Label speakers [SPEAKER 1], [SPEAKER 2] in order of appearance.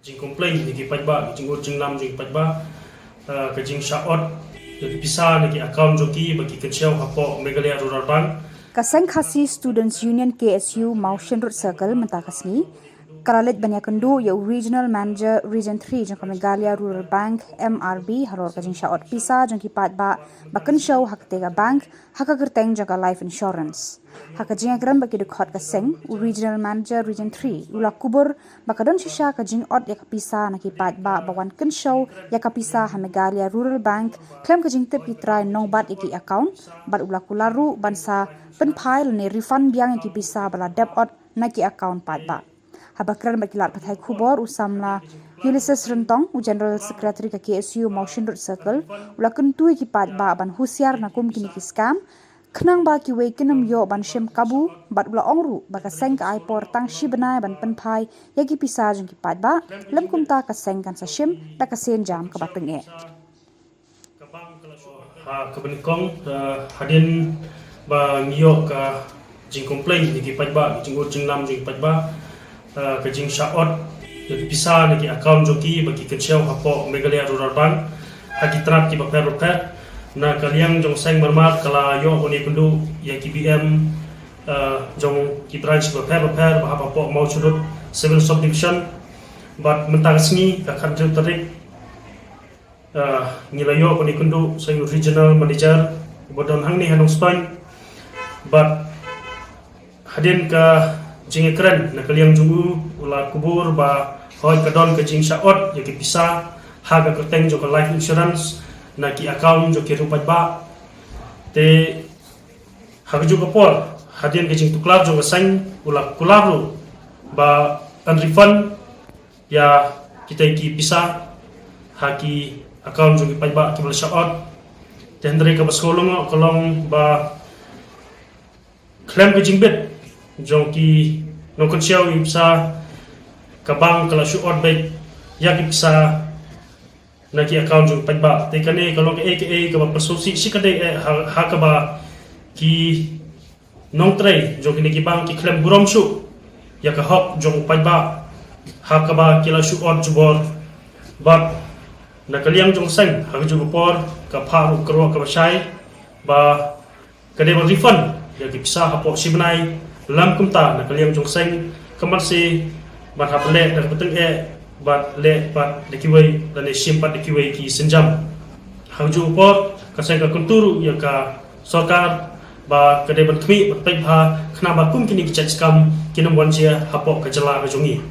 [SPEAKER 1] Jing komplain ni ki pajba jing jing nam jing pajba ke jing shaot ki pisa ni ki account joki bagi kecil hapo Meghalaya Rural Bank
[SPEAKER 2] Kaseng Khasi Students Union KSU Mountain Road Circle mentakasni Karalit Banyakendu ya Regional Manager Region 3 jangka Meghalaya Rural Bank MRB haror kajing syaot pisa jangki patba baken show hak tega bank hak gerteng jangka life insurance hak kajing akran bagi dekhot kaseng Regional Manager Region 3 ula kubur bakadon sisa kajing ot ya kapisa naki patba bawan ken show ya kapisa ha Meghalaya Rural Bank klaim kajing tep kitrai nong bat iki account bat ula kularu bansa penpai ne refund biang iki pisa bala deb ot naki account patba Habakran bakilat pathai khubor usamla Ulysses Rentong General Secretary ke KSU Mountain Road Circle ulakan tui ki patba ban husiar nakum kini ki scam khnang ba ki wei kinam yo ban shem kabu bat ula ongru baka seng ka aipor tang shibnai ban penpai yaki pisa jeng ki patba lem kumta ka seng kan sa shim da ka sen jam ka bateng e
[SPEAKER 1] ha kebenikong hadin ba ngiyo ka jing komplain ni ki pajba jing nam jing pajba ke jing shaot ki pisa ni ki account joki bagi kecil hapo Meghalaya Rural Bank haki trap ki baper na kaliang jong seng bermat kala yo oni kundu ya ki BM jong ki branch baper hapo mau churut civil subdivision bat mentang sengi ka kanjeng tarik ngilayo oni kundu saya regional manager bodon hang ni hanong span bat hadin ka jing ekran na kaliang jungu ula kubur ba hoi kadon ke jing shaot ya ki pisa haga kerteng jo life insurance na ki account jo ki rupat ba te haga jo por hadin ke jing tuklar jo sang ula kularu ba an refund ya kita ki pisa haki account jo ki pajba ki bal shaot tendre ka baskolong kolong ba claim ke jing bet jong ki nokon siaw ipsa kabang kala shuot bet yak ipsa na ki account jong pajba te kane kalau ke aka ka ba persosi sikade ha ka ba ki nong tray jong ki bang ki claim burom shu yak hok jong pajba ha ka ba kila shuot jubor bat na kaliang jong sang ha jong por ka pharu kro ka ba shai ba kade ba refund yak ipsa hapo sibnai lam kumta na kaliang jong seng kamar si bat hable dan beteng bat le bat dekiwei dan simpat dekiwei ki senjam hangju upor kaseng ka kunturu ya ka sarkar ba kade ban khmi bat pai bha khna ba kum kini ki chachkam kinam wanjia hapo ka jala ka jongi